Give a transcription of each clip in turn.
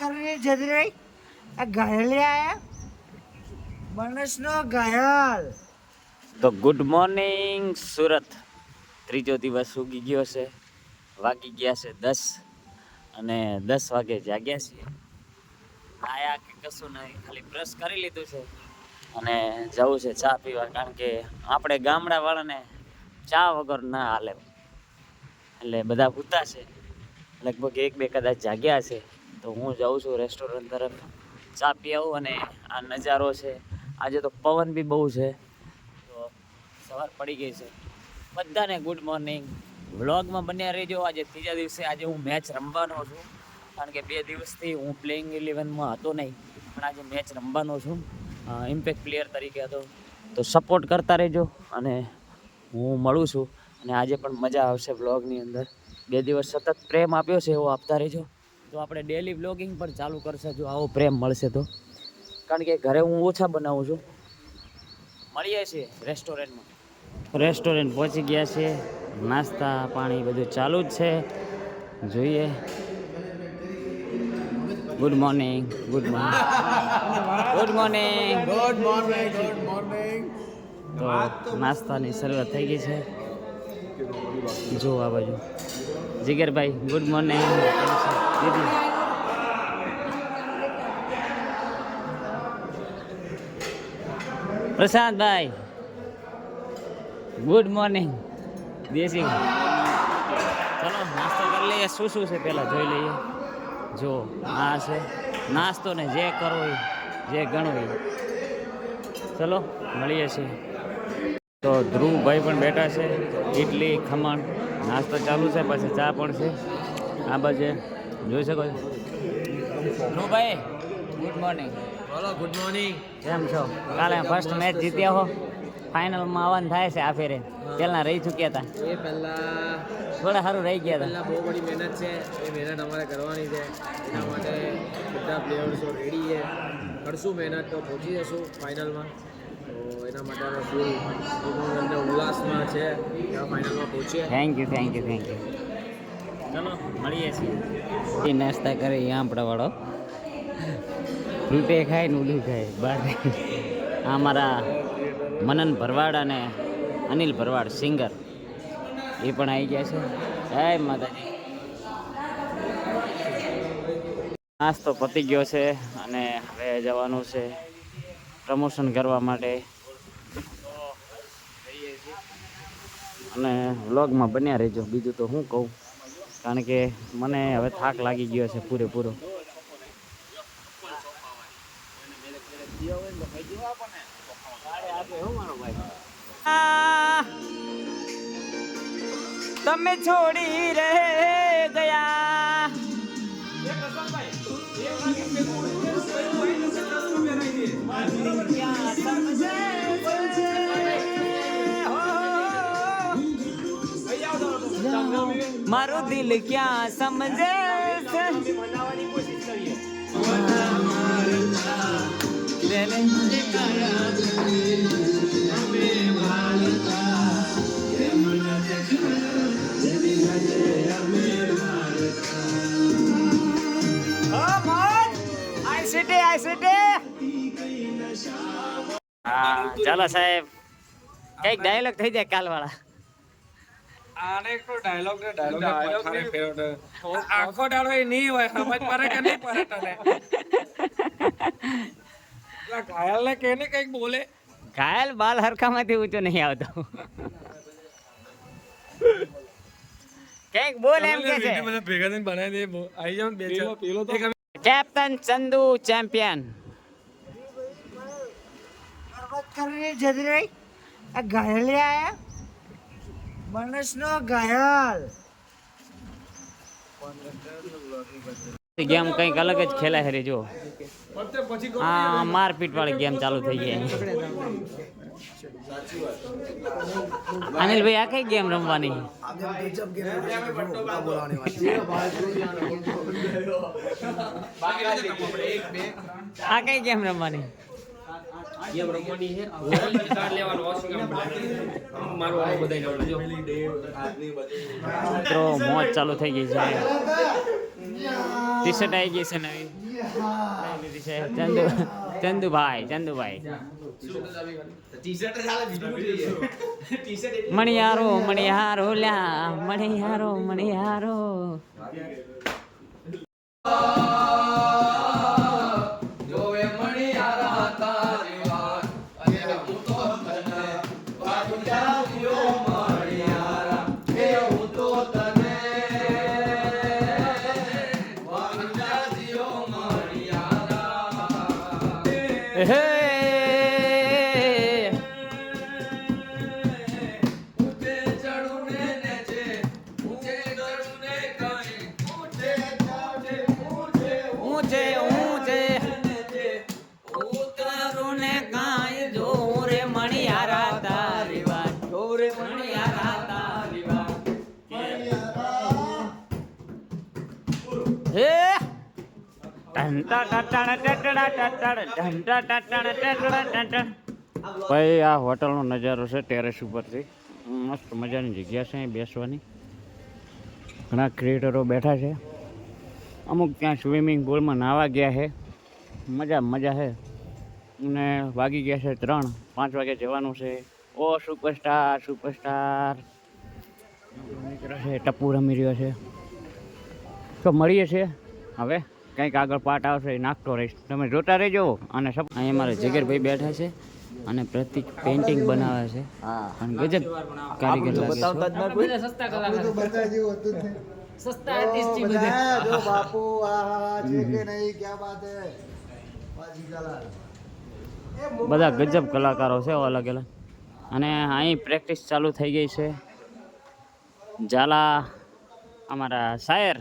કરવી જતી રહી. આ ઘાયલ આયા માણસનો ઘાયલ. તો ગુડ મોર્નિંગ સુરત. ત્રીજો દિવસ ઉગી ગયો છે. વાગી ગયા છે 10 અને 10 વાગે જાગ્યા છીએ. નાયા કે કશું નહીં, ખાલી બ્રશ કરી લીધું છે અને જવું છે ચા પીવા. કારણ કે આપણે ગામડાવાળાને ચા વગર ના હાલે. એટલે બધા ભૂતા છે, લગભગ 1-2 કદાચ જાગ્યા છે. તો હું જાઉં છું રેસ્ટોરન્ટ તરફ, ચા પી આવું. અને આ નજારો છે, આજે તો પવન બી બહુ છે. તો સવાર પડી ગઈ છે. બધાને ગુડ મોર્નિંગ. વ્લોગમાં બન્યા રહેજો. આજે ત્રીજા દિવસે આજે હું મેચ રમવાનો છું. કારણ કે 2 દિવસથી હું પ્લેઇંગ 11માં હતો નહીં, પણ આજે મેચ રમવાનો છું. ઇમ્પેક્ટ પ્લેયર તરીકે હતો. તો સપોર્ટ કરતા રહેજો અને હું મળું છું. અને આજે પણ મજા આવશે વ્લોગની અંદર. 2 દિવસ સતત પ્રેમ આપ્યો છે એવો આપતા રહેજો. તો આપણે ડેલી વ્લોગિંગ પણ ચાલુ કરશે જો આવો પ્રેમ મળશે તો. કારણ કે ઘરે હું ઓછા બનાવું છું. મળીએ છીએ રેસ્ટોરન્ટમાં. રેસ્ટોરન્ટ પહોંચી ગયા છે. નાસ્તા પાણી બધું ચાલુ જ છે. જોઈએ. Good morning. Good morning. Good morning. Good morning. Good morning. તો નાસ્તાની શરૂઆત થઈ ગઈ છે. જો આ બાજુ જીગરભાઈ ગુડ મોર્નિંગ. દીદી પ્રશાંતભાઈ ગુડ મોર્નિંગ. દેશી ચલો નાસ્તો કરી લઈએ. શું શું છે પહેલાં જોઈ લઈએ. જો આ છે નાસ્તો ને જે કરવો હોય, જે ગણવું હોય. ચલો મળીએ છીએ. તો ધ્રુવભાઈ પણ બેઠા છે. ઇડલી ખમણ નાસ્તો ચાલુ છે, પછી ચા પણ છે. આ બાજુ જોઈ શકો છો. ધ્રુવભાઈ ગુડ મોર્નિંગ. બોલો ગુડ મોર્નિંગ. કેમ છો? કાલે ફર્સ્ટ મેચ જીત્યા હો. ફાઇનલમાં આવવાનું થાય છે આ ફેરે. પહેલાં રહી ચૂક્યા હતા. એ પહેલાં થોડા સારું રહી ગયા હતા. પહેલાં બહુ બધી મહેનત છે. એ મહેનત અમારે કરવાની છે. એના માટે બધા પ્લેયર્સો રેડી છે. કરશું મહેનત તો પહોંચી જશું ફાઇનલમાં. તો એના માટે અમે ફૂલ ઉમંગ ઉલ્લાસમાં છે કે ફાઇનલમાં પહોંચીએ. Thank you thank you thank you. ચલો મળીએ છીએ. એ નાસ્તા કરે એ આપણાવાળો ફ્રૂટે ખાય ને ઉલી ખાય બહાર. આ મારા મનન ભરવાડ અને અનિલ ભરવાડ સિંગર એ પણ આવી ગયા છે. જય માતાજી. નાસ્તો પતી ગયો છે અને હવે જવાનું છે પ્રમોશન કરવા માટે. અને વ્લોગમાં બન્યા રહેજો. બીજું તો શું કહું, કારણ કે મને હવે થાક લાગી ગયો છે પૂરેપૂરો. તમે છોડી રહે ગયા. મારું દિલ ક્યાં સમજે છે. ચાલો સાહેબ, કઈક ડાયલોગ થઈ જાય કાલ વાળા. આને તો ડાયલોગ આખો ડાળો એ નહીં હોય. સમજ પડે કે નહીં પડે તને? ઘાયલ ને કેને કઈક બોલે. ઘાયલ બાલ હરખામાંથી ઊંચો નહીં આવતો. કઈક બોલ એમ કે છે. બધા ભેગા થઈને બનાવી દે. આવી જાવ બે ચાર. Captain Chandu champion. કરવી જતી રહી. આ ઘાયલ આયા માણસનો ઘાયલ. ગેમ કંઈક અલગ જ ખેલાય હરી. જો આ મારપીટ વાળી ગેમ ચાલુ થઈ ગઈ. અનિલભાઈ આ કઈ ગેમ રમવાની? આ કઈ ગેમ રમવાની? એમ રમવાની છે રોલ કાર્ડ લેવાનો આવશે કે આમ મારવાનું બધાય આવડે જો મિત્રો મોજ ચાલુ થઈ ગઈ છે ટી શર્ટ આવી ગઈ છે નવી લઈ લીધી છે ચંદુભાઈ મણિયારો લ્યા મણિયારો ભાઈ આ હોટલનો નજારો છે ટેરેસ ઉપરથી મસ્ત મજાની જગ્યા છે અહીં બેસવાની ઘણા ક્રિએટરો બેઠા છે અમુક ત્યાં સ્વિમિંગ પુલમાં નાહવા ગયા છે મજા છે અને વાગી ગયા છે 3 5 વાગે જવાનું છે ઓ સુપરસ્ટાર નીકળે છે ટપ્પુ રમી રહ્યો છે તો મળીએ છીએ હવે કંઈક આગળ પાર્ટ આવશે નાખતો રહીશ તમે જોતા રહેજો અને અહીંયા મારા જગરભાઈ બેઠા છે અને પ્રતિક પેઇન્ટિંગ બનાવે છે અને ગજબ કારીગર લાગે છે સસ્તા કલાકાર સસ્તા આર્ટિસ્ટ છે જો બાપુ આ છે કે નહીં ક્યાં વાત હે બાજી કલા બધા ગજબ કલાકારો છે અલગ અલગ અને અહીં પ્રેક્ટિસ ચાલુ થઈ ગઈ છે ઝાલા અમારા શાયર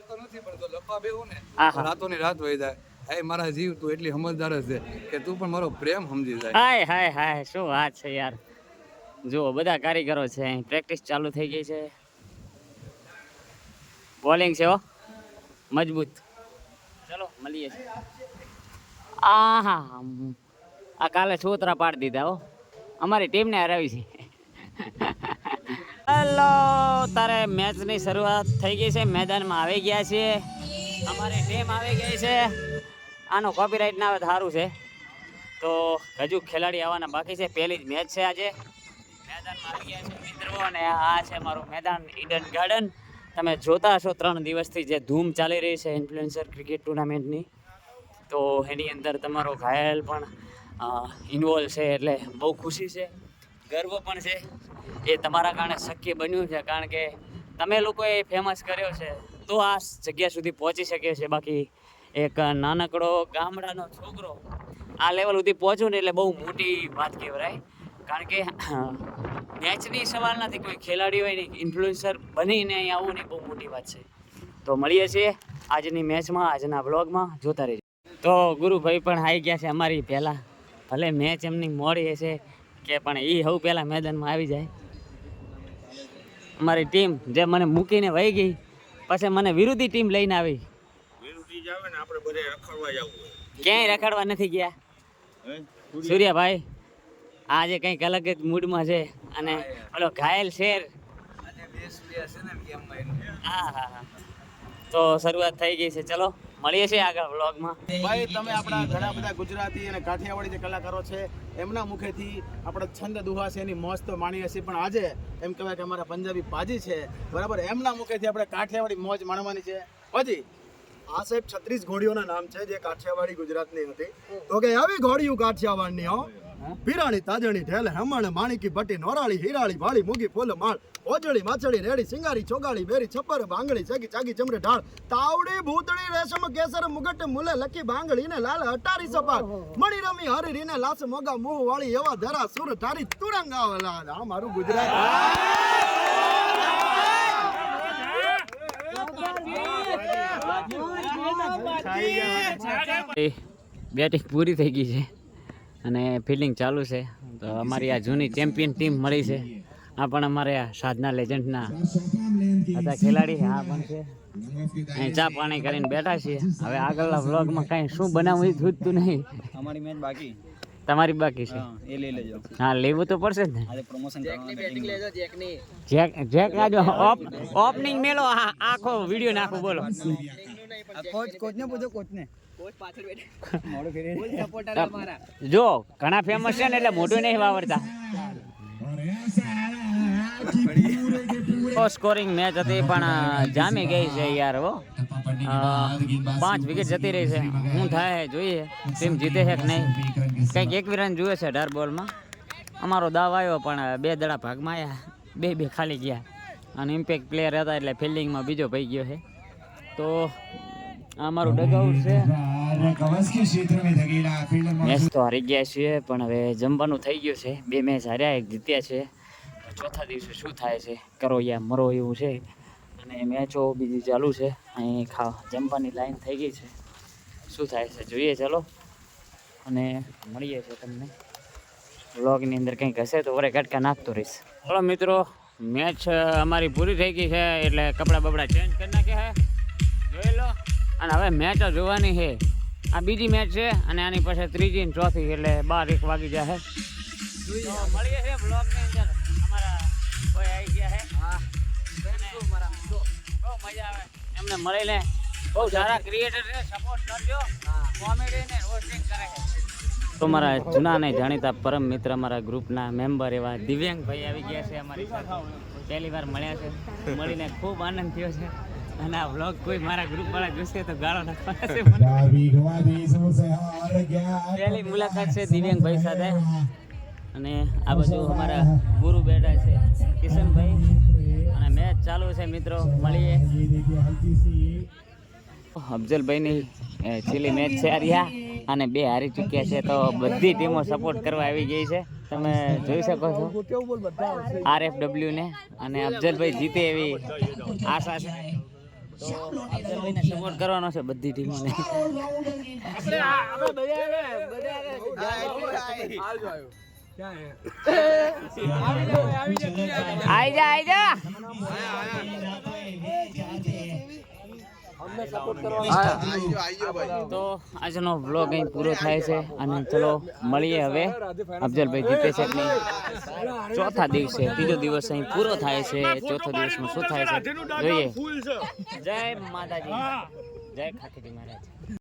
તો નથી પણ તો લપા બેહું ને આહા. રાતોની રાત વહી જાય હે મારા જીવ તું એટલી સમજદાર જ છે કે તું પણ મારો પ્રેમ સમજી જાય હાય શું વાત છે યાર જુઓ બધા કારીગરો છે અહીં પ્રેક્ટિસ ચાલુ થઈ ગઈ છે બોલિંગ છે હો મજબૂત ચલો મળીએ છીએ આ કાલે છોતરા પાડી દીધા હો અમારી ટીમને હરાવી છે હેલો તારે મેચની શરૂઆત થઈ ગઈ છે મેદાનમાં આવી ગયા છીએ અમારી ટીમ આવી ગઈ છે આનો કોપીરાઇટ ના આવે તો સારું છે તો હજુ ખેલાડી આવવાના બાકી છે પહેલી જ મેચ છે આજે મેદાનમાં આવી ગયા છે મિત્રો અને આ છે મારું મેદાન ઈડન ગાર્ડન તમે જોતા હશો 3 દિવસથી જે ધૂમ ચાલી રહી છે ઇન્ફ્લુએન્સર ક્રિકેટ ટુર્નામેન્ટની તો એની અંદર તમારો ઘાયલ પણ ઇન્વોલ્વ છે એટલે બહુ ખુશી છે ગર્વ પણ છે એ તમારા કારણે શક્ય બન્યું છે કારણ કે તમે લોકોએ ફેમસ કર્યો છે તો આ જગ્યા સુધી પહોંચી શકે છે બાકી એક નાનકડો ગામડાનો છોકરો આ લેવલ સુધી પહોંચ્યો ને એટલે બહુ મોટી વાત કહેવાય કારણ કે મેચની સવાલ નથી કોઈ ખેલાડી હોય ને ઇન્ફ્લુએન્સર બનીને અહીં આવવું ને બહુ મોટી વાત છે તો મળીએ છીએ આજની મેચમાં આજના બ્લોગમાં જોતા રહેજો તો ગુરુભાઈ પણ આવી ગયા છે અમારી પહેલાં ભલે મેચ એમની મોડી હશે કે પણ એ સૌ પહેલાં મેદાનમાં આવી જાય અમારી ટીમ જે મને મૂકીને વહી ગઈ પછી મને વિરોધી ટીમ લઈને આવી ક્યાંય રખડવા નથી ગયા સૂર્યાભાઈ આજે કંઈક અલગ જ મૂડમાં છે અને ઓલો ઘાયલ શેર હા તો શરૂઆત થઈ ગઈ છે ચલો મળીએ છીએ આગળ વ્લોગમાં ભાઈ તમે આપણા ઘણા બધા ગુજરાતી અને કાઠિયાવાડી જે કલાકારો છે એમના મુખેથી આપણા છંદ દુહા છે એની મોજ તો માણી હશે પણ આજે એમ કહેવાય કે અમારા પંજાબી પાજી છે બરાબર એમના મુખેથી આપણે કાઠિયાવાડી મોજ માણવાની છે પાજી આ સાહેબ 36 ઘોડીઓના નામ છે જે કાઠિયાવાડી ગુજરાતની હતી તો કે આવી ઘોડીઓ કાઠિયાવાડની હો પીરાણી તાજણી ઢેલ હેમણ માણિકી ભટ્ટી નોરાળી હીરાળી વાળી મૂગી ફૂલ માળ ઓજળી માછડી રેડી સિંગારી ચોગાળી બેરી છપ્પર બાંગડી ચાગી ચાગી ચમડે ઢાળ તાવડી ભૂતળી રેશમ કેસર મુગટ મુલે લકી બાંગડી ને લાલ અટારી સપાટ મણી રમી હરી રીને લાસ મોગા મુહ વાળી એવા ધરા સુર તારી તુરંગાવલા આ મારું ગુજરાત બેટિંગ પૂરી થઈ ગઈ છે અને ફિલ્ડિંગ ચાલુ છે તો અમારી આ જૂની ચેમ્પિયન ટીમ મળી છે આ પણ અમારે આ સાધના લેજન્ડના બધા ખેલાડી આ પણ છે. અહીં ચા પાણી કરીને બેઠા છીએ. હવે આગળના વ્લોગમાં કાંઈ શું બનાવવું એ સૂચતું નહીં. અમારી મેચ બાકી તમારી બાકી છે? એ લઈ લેજો. હા, લેવું તો પડશે જ ને. આજે પ્રમોશન જેક આજે ઓપનિંગ મેલો આખો વિડીયો નાખો. બોલો કોચને પૂછો કોચને. જો ઘણા ફેમસ છે ને એટલે મોઢું નહીં વાવરતા. સ્કોરિંગ મેચ હતી પણ જામી ગઈ છે યાર. 5 વિકેટ જતી રહી છે. શું થાય જોઈએ, ટીમ જીતે છે કે નહીં. કંઈક 21 રન જોઈએ છે 18 બોલમાં. અમારો દાવ આવ્યો પણ 2 દડા ભાગમાં આવ્યા, 2 ખાલી ગયા. અને ઇમ્પેક્ટ પ્લેયર હતા એટલે ફિલ્ડિંગમાં બીજો પઈ ગયો છે. તો અમારું ડગઆઉટ છે. મેચ તો હારી ગયા છીએ પણ હવે જમવાનું થઈ ગયું છે. 2 મેચ હાર્યા, 1 જીત્યા છે. ચોથા દિવસે શું થાય છે, કરો યા મરો એવું છે. અને મેચો બીજી ચાલુ છે. અહીં જમવાની લાઈન થઈ ગઈ છે. શું થાય છે જોઈએ ચાલો. અને મળીએ છીએ તમને વ્લોગની અંદર કંઈક હશે તો વરે કટકા નાખતો રહીશ. ચાલો મિત્રો, મેચ અમારી પૂરી થઈ ગઈ છે એટલે કપડાં બપડા ચેન્જ કરી નાખ્યા છે. જોઈ લો. અને હવે મેચ જોવાની છે. આ બીજી મેચ છે અને આની પાસે ત્રીજી ને ચોથી એટલે 12-1 વાગી જાય. તો મળીએ છીએ બ્લોગની અંદર. અમારા કોઈ આવી ગયા છે. હા, બહુ મજા આવે એમને મળીને. બહુ સારા ક્રિએટર છે, સપોર્ટ કરજો. કોમેડી ને રોસ્ટિંગ કરે છે. તો મારા જૂના ને જાણીતા પરમ મિત્ર, મારા ગ્રુપના મેમ્બર એવા દિવ્યાંગભાઈ આવી ગયા છે અમારી સાથે. પહેલી વાર મળ્યા છે, મળીને ખૂબ આનંદ થયો છે. અને આ વ્લોગ કોઈ મારા ગ્રુપ વાળા જોશે તો ગાળો નાખવાના છે મને. પહેલી મુલાકાત છે દિવ્યાંગભાઈ સાથે. અને આ બાજુ અમારા ગુરુ બેઠા છે કિશનભાઈ. અને મેચ ચાલુ છે મિત્રો, મળીએ. અફઝલભાઈની છેલ્લી મેચ છે હાર્યા અને 2 હારી ચૂક્યા છે. તો બધી ટીમો સપોર્ટ કરવા આવી ગઈ છે, તમે જોઈ શકો છો. RFW ને અને અફઝલભાઈ જીતે એવી આશા છે. તો અફઝલભાઈને સપોર્ટ કરવાનો છે બધી ટીમોને. આઈ જા તો આજનો વ્લોગ અહીં પૂરો થાય છે. અને ચલો મળીએ હવે. અફઝલભાઈ જીતે છે કે નહીં ચોથા દિવસે. ત્રીજો દિવસ અહીં પૂરો થાય છે. ચોથો દિવસમાં શું થાય છે જોઈએ. જય માતાજી, જય ખાખીજી મહારાજ.